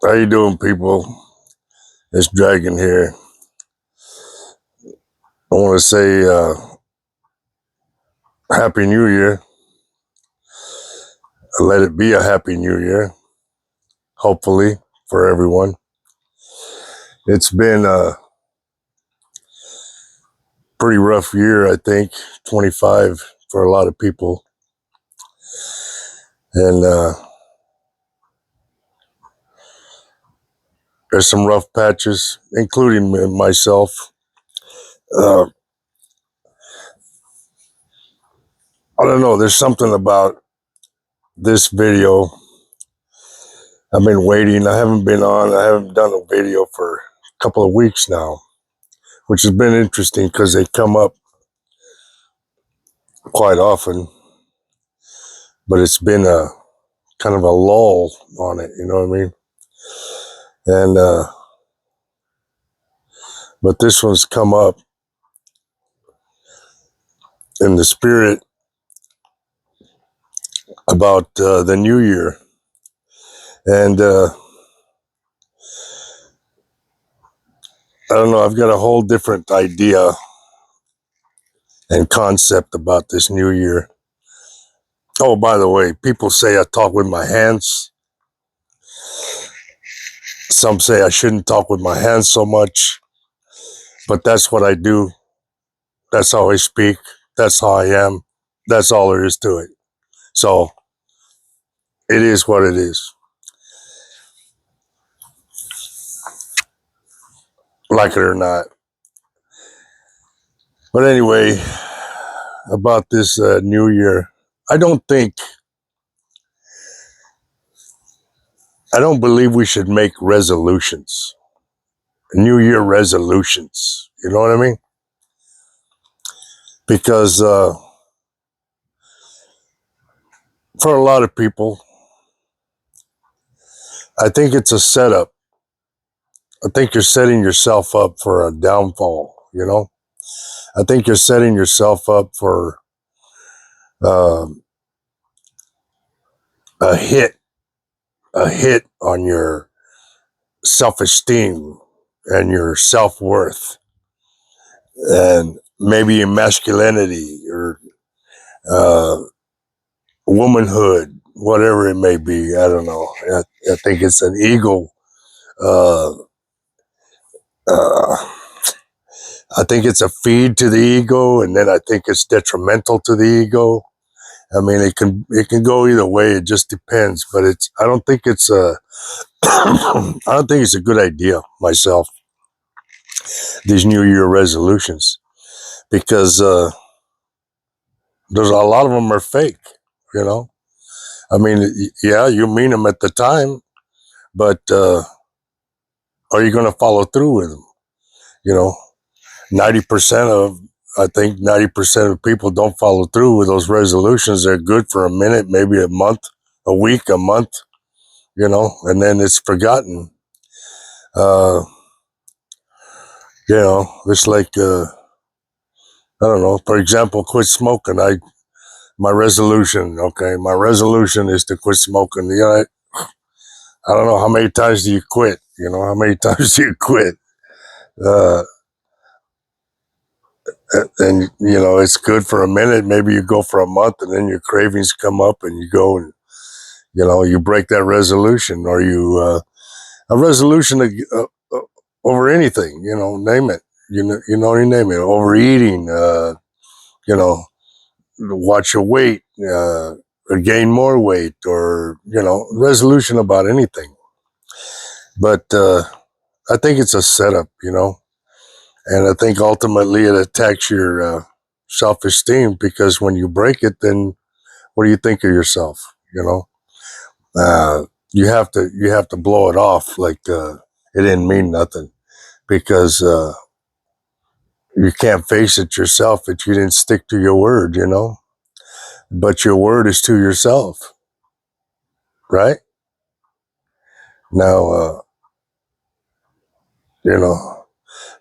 How you doing, people? It's Dragon here. I want to say Happy New Year. Let it be a Happy New Year, hopefully, for everyone. It's been a pretty rough year, I think, 25 for a lot of people. And there's some rough patches, including myself. Uh, I don't know, there's something about this video. I've been waiting. I haven't done a video for a couple of weeks now, which has been interesting because they come up quite often, but it's been a kind of a lull on it, you know what I mean? And but this one's come up in the spirit about the new year. And I don't know, I've got a whole different idea and concept about this new year. Oh, by the way, people say I talk with my hands. Some say I shouldn't talk with my hands so much, but that's what I do. That's how I speak. That's how I am. That's all there is to it. So it is what it is. Like it or not. But anyway, about this new year, I don't believe we should make resolutions, new year resolutions. You know what I mean? Because for a lot of people, I think it's a setup. I think you're setting yourself up for a downfall, you know? I think you're setting yourself up for uh, a hit on your self-esteem and your self-worth and maybe your masculinity or womanhood, whatever it may be. I don't know. I think it's an ego. Uh, uh, I think it's a feed to the ego, and then I think it's detrimental to the ego. I mean, it can go either way. It just depends. But I don't think it's a I don't think it's a good idea myself. These New Year resolutions, because there's a lot of them are fake. You know, I mean, yeah, you mean them at the time, but are you going to follow through with them? You know, 90% of, I think 90% of people don't follow through with those resolutions. They're good for a minute, maybe a month, a week, a month, you know, and then it's forgotten. Uh, it's like, I don't know, for example, quit smoking. My resolution is to quit smoking. You know, I don't know, how many times do you quit? You know, how many times do you quit? Uh, and you know, it's good for a minute. Maybe you go for a month, and then your cravings come up, and you go and you break that resolution, or a resolution over anything. You know, name it. You name it. Overeating. Watch your weight, or gain more weight, or resolution about anything. But I think it's a setup. And I think ultimately it attacks your self-esteem, because when you break it, then what do you think of yourself? You have to blow it off like it didn't mean nothing, because you can't face it yourself if you didn't stick to your word. But your word is to yourself, right? Now,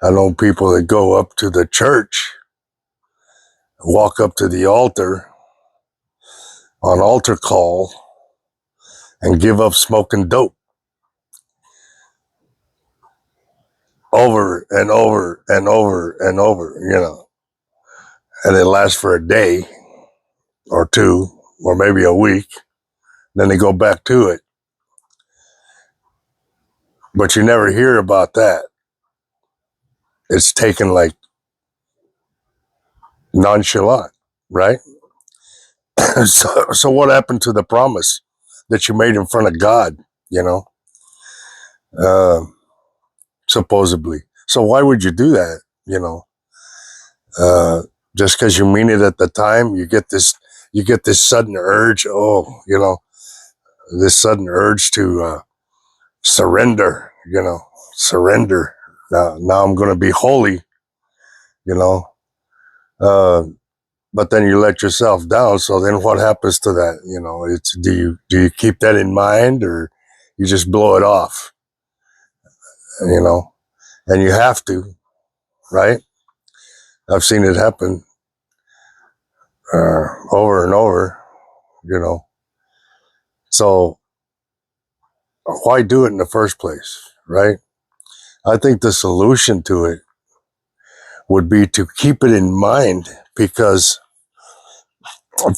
I know people that go up to the church, walk up to the altar on altar call, and give up smoking dope. over and over and over and over, you know, and it lasts for a day or two or maybe a week. Then they go back to it. But you never hear about that. It's taken like nonchalant, right? So what happened to the promise that you made in front of God, you know, uh, supposedly? So why would you do that, you know? Uh, just because you mean it at the time, you get this sudden urge, oh, you know, this sudden urge to surrender, you know, surrender. Now I'm going to be holy, you know. Uh, but then you let yourself down. So then what happens to that? You know, it's do you keep that in mind or you just blow it off? You know, and you have to, right? I've seen it happen over and over. You know, so why do it in the first place, right? I think the solution to it would be to keep it in mind because,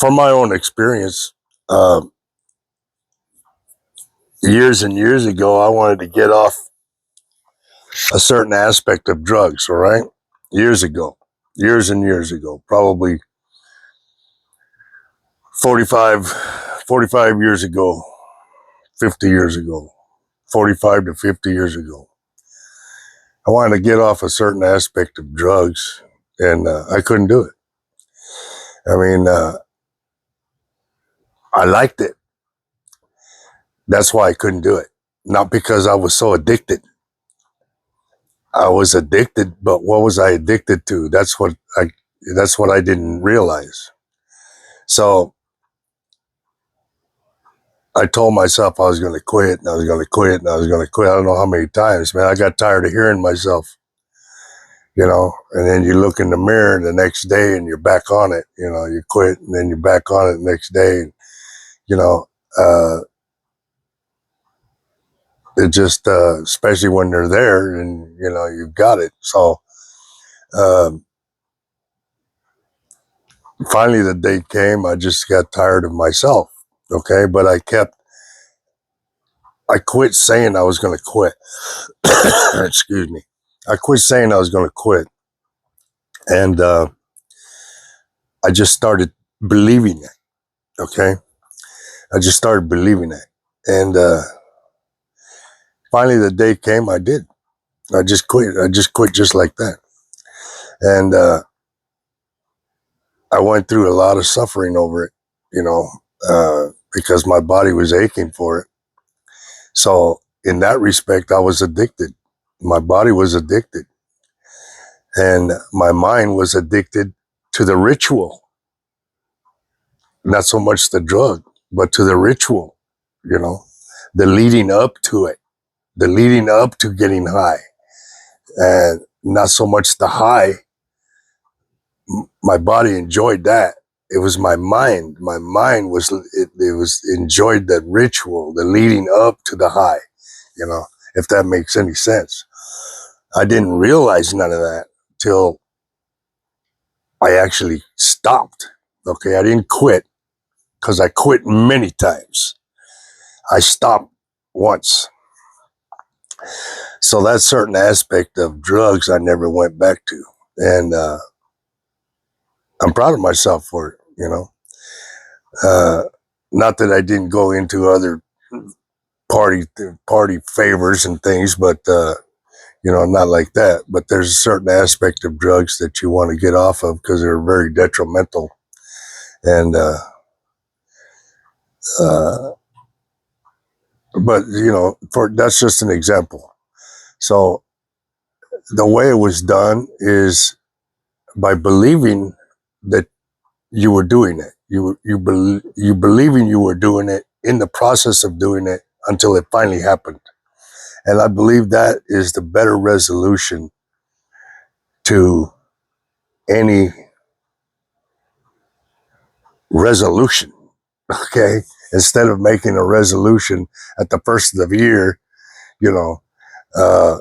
from my own experience, uh, years and years ago, I wanted to get off a certain aspect of drugs, all right? Years ago, years and years ago, probably 45, 45 years ago, 50 years ago, 45 to 50 years ago. I wanted to get off a certain aspect of drugs and I couldn't do it. I mean, I liked it. That's why I couldn't do it. Not because I was so addicted. I was addicted, but what was I addicted to? That's what I didn't realize. So I told myself I was going to quit and I was going to quit and I was going to quit. I don't know how many times, man. I got tired of hearing myself, you know, and then you look in the mirror the next day and you're back on it, you know, you quit and then you're back on it the next day. And, you know, it just, especially when they're there and, you know, you've got it. So, um, finally the day came, I just got tired of myself. Okay. But I quit saying I was going to quit. Excuse me. I quit saying I was going to quit. And, I just started believing it. Okay. I just started believing it. And, finally the day came, I did. I just quit. I just quit just like that. And, I went through a lot of suffering over it, you know, because my body was aching for it. So in that respect, I was addicted. My body was addicted and my mind was addicted to the ritual, not so much the drug, but to the ritual, you know, the leading up to it, the leading up to getting high, and not so much the high. My body enjoyed that. It was my mind. My mind it was enjoyed the ritual, the leading up to the high, you know, if that makes any sense. I didn't realize none of that till I actually stopped. Okay. I didn't quit because I quit many times. I stopped once. So that certain aspect of drugs, I never went back to. And I'm proud of myself for it, you know. Uh, not that I didn't go into other party favors and things, but you know, not like that. But there's a certain aspect of drugs that you want to get off of because they're very detrimental. And uh, but you know, for that's just an example. So the way it was done is by believing that you were doing it. You believing you were doing it in the process of doing it until it finally happened. And I believe that is the better resolution to any resolution. Okay. Instead of making a resolution at the first of the year, you know, uh,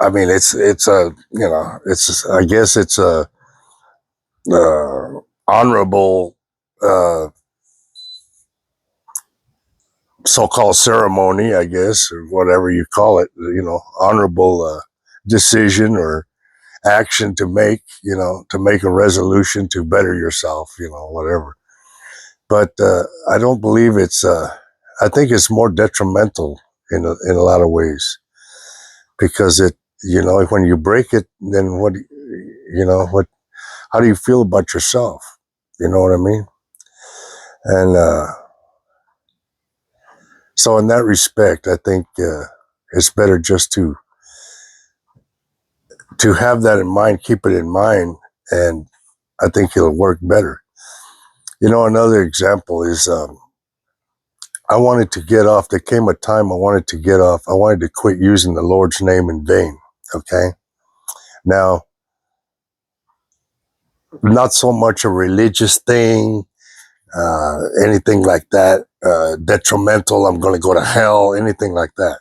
I mean, it's a, I guess it's a honorable so-called ceremony, I guess, or whatever you call it, honorable decision or action to make, to make a resolution to better yourself, whatever. But I don't believe I think it's more detrimental in a lot of ways, because when you break it, then how do you feel about yourself? You know what I mean? And so in that respect, I think it's better just to have that in mind, keep it in mind, and I think it'll work better. Another example is I wanted to get off. There came a time I wanted to get off. I wanted to quit using the Lord's name in vain. Okay. Now, not so much a religious thing, anything like that, detrimental, I'm going to go to hell, anything like that.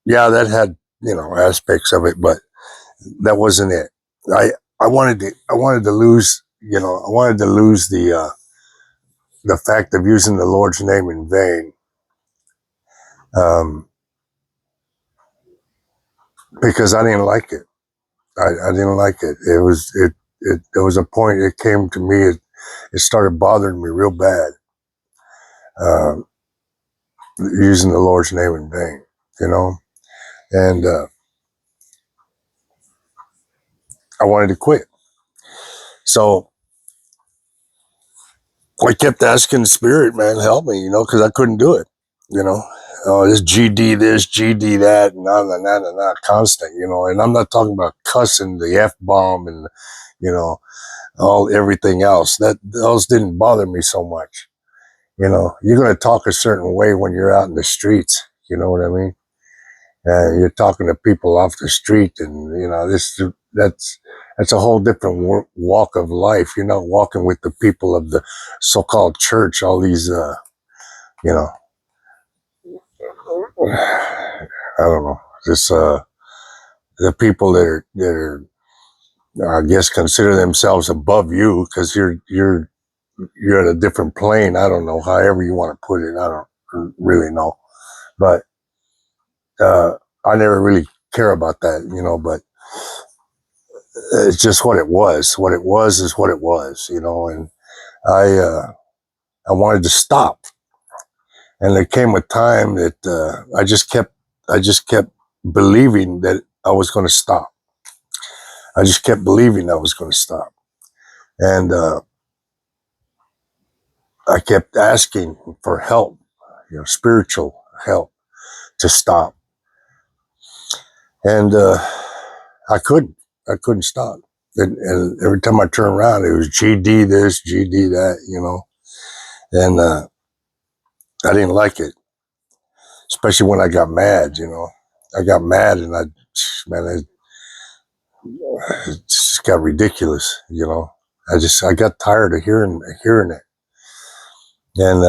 Yeah, that had, aspects of it, but that wasn't it. I wanted to lose, I wanted to lose the fact of using the Lord's name in vain. Because I didn't like it. I didn't like it. There was a point it came to me, it started bothering me real bad, uh, using the Lord's name in vain, and I wanted to quit. So I kept asking the Spirit, man, help me, because I couldn't do it, Oh, this GD this, GD that, and nah, constant, and I'm not talking about cussing, the F-bomb and, everything else. Those didn't bother me so much. You're going to talk a certain way when you're out in the streets. You know what I mean? You're talking to people off the street, and that's a whole different walk of life. You're not walking with the people of the so-called church. All these, you know, I don't know, just the people that are, I guess, consider themselves above you because you're at a different plane. I don't know, however you want to put it. I don't really know, but I never really care about that, but it's just what it was. What it was is what it was, and I wanted to stop. And there came a time that I just kept believing that I was going to stop. I just kept believing I was going to stop. And I kept asking for help, spiritual help to stop. And I couldn't. I couldn't stop. And every time I turned around, it was GD this, GD that, And I didn't like it, especially when I got mad. I got mad, and man, it just got ridiculous. I got tired of hearing it. And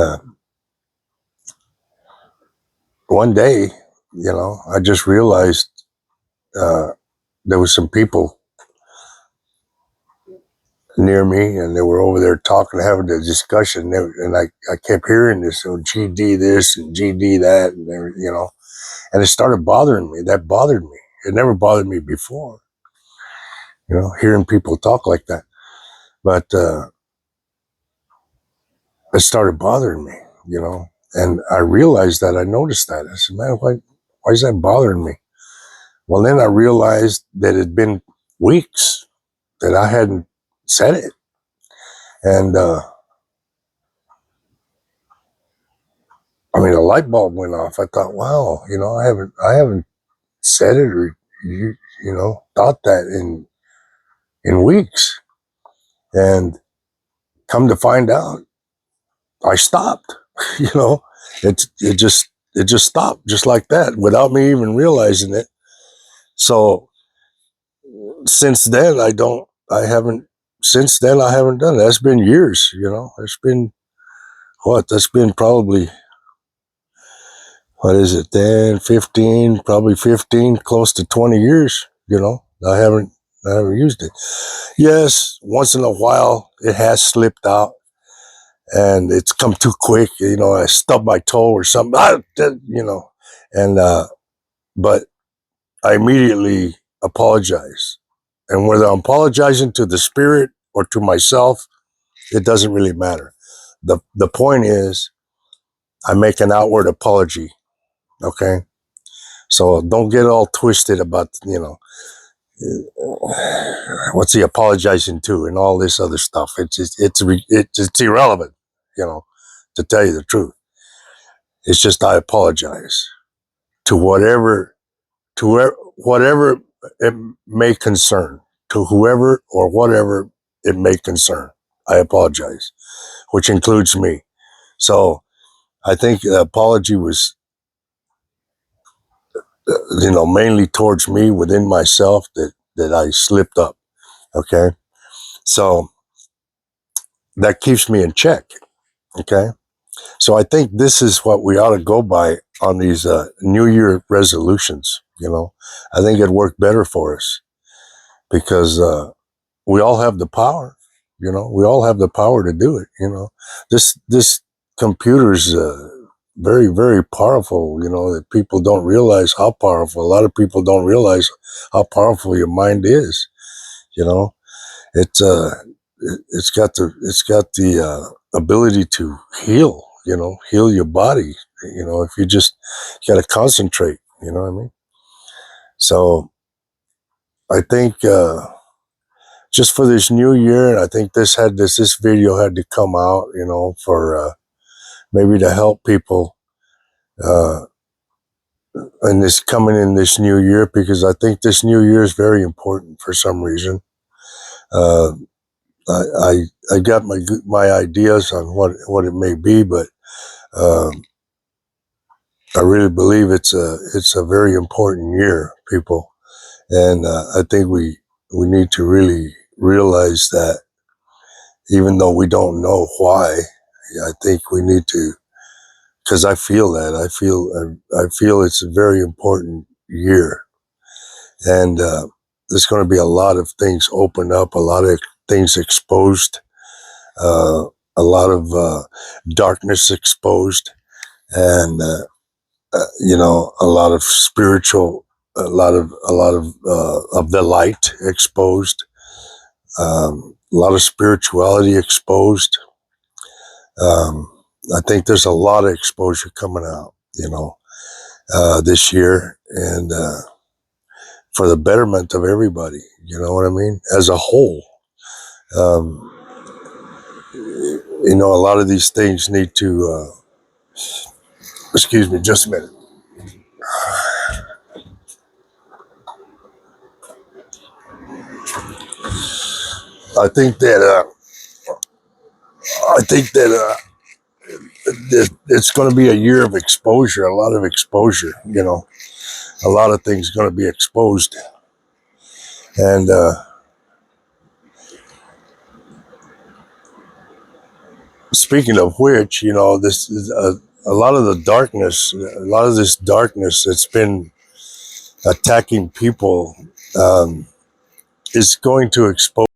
one day, I just realized there was some people near me, and they were over there talking, having a discussion, and I kept hearing this, GD this and GD that, and and it started bothering me. That bothered me. It never bothered me before, hearing people talk like that. But it started bothering me, and I realized that. I noticed that. I said, man, why is that bothering me? Well, then I realized that it had been weeks that I hadn't said it. And I mean, a light bulb went off. I thought, wow, I haven't said it or thought that in weeks. And come to find out, I stopped. you know, it just stopped just like that without me even realizing it. So since then, I haven't done it. That's been years. It's been what? That's been probably what is it, 10, 15, probably 15, close to 20 years, I haven't used it. Yes, once in a while it has slipped out and it's come too quick. I stubbed my toe or something, and, but I immediately apologize. And whether I'm apologizing to the spirit or to myself, it doesn't really matter. The point is, I make an outward apology. Okay. So don't get all twisted about, what's he apologizing to and all this other stuff. It's irrelevant, to tell you the truth. It's just, I apologize to whatever it may concern, to whoever or whatever it may concern. I apologize, which includes me. So I think the apology was, mainly towards me, within myself, that I slipped up. Okay. So that keeps me in check. Okay. So I think this is what we ought to go by on these New Year resolutions. I think it worked better for us because we all have the power. We all have the power to do it. This computer's very, very powerful. That people don't realize how powerful. A lot of people don't realize how powerful your mind is. It's it's got the ability to heal. Heal your body. If you just got to concentrate. You know what I mean? So I think just for this new year, and I think this video had to come out, for maybe to help people and this coming in this new year, because I think this new year is very important for some reason. Uh, I got my ideas on what it may be, but I really believe it's a very important year, people, and I think we need to really realize that, even though we don't know why. I think we need to, because I feel that I feel it's a very important year, and there's going to be a lot of things open up, a lot of things exposed, uh, a lot of darkness exposed, and a lot of spiritual, a lot of the light exposed, a lot of spirituality exposed. I think there's a lot of exposure coming out, this year, and for the betterment of everybody. You know what I mean? As a whole, um, a lot of these things need to. Excuse me, just a minute. I think that. I think that. It's going to be a year of exposure, a lot of exposure. A lot of things going to be exposed, and speaking of which, this is a lot of the darkness, a lot of this darkness that's been attacking people, is going to expose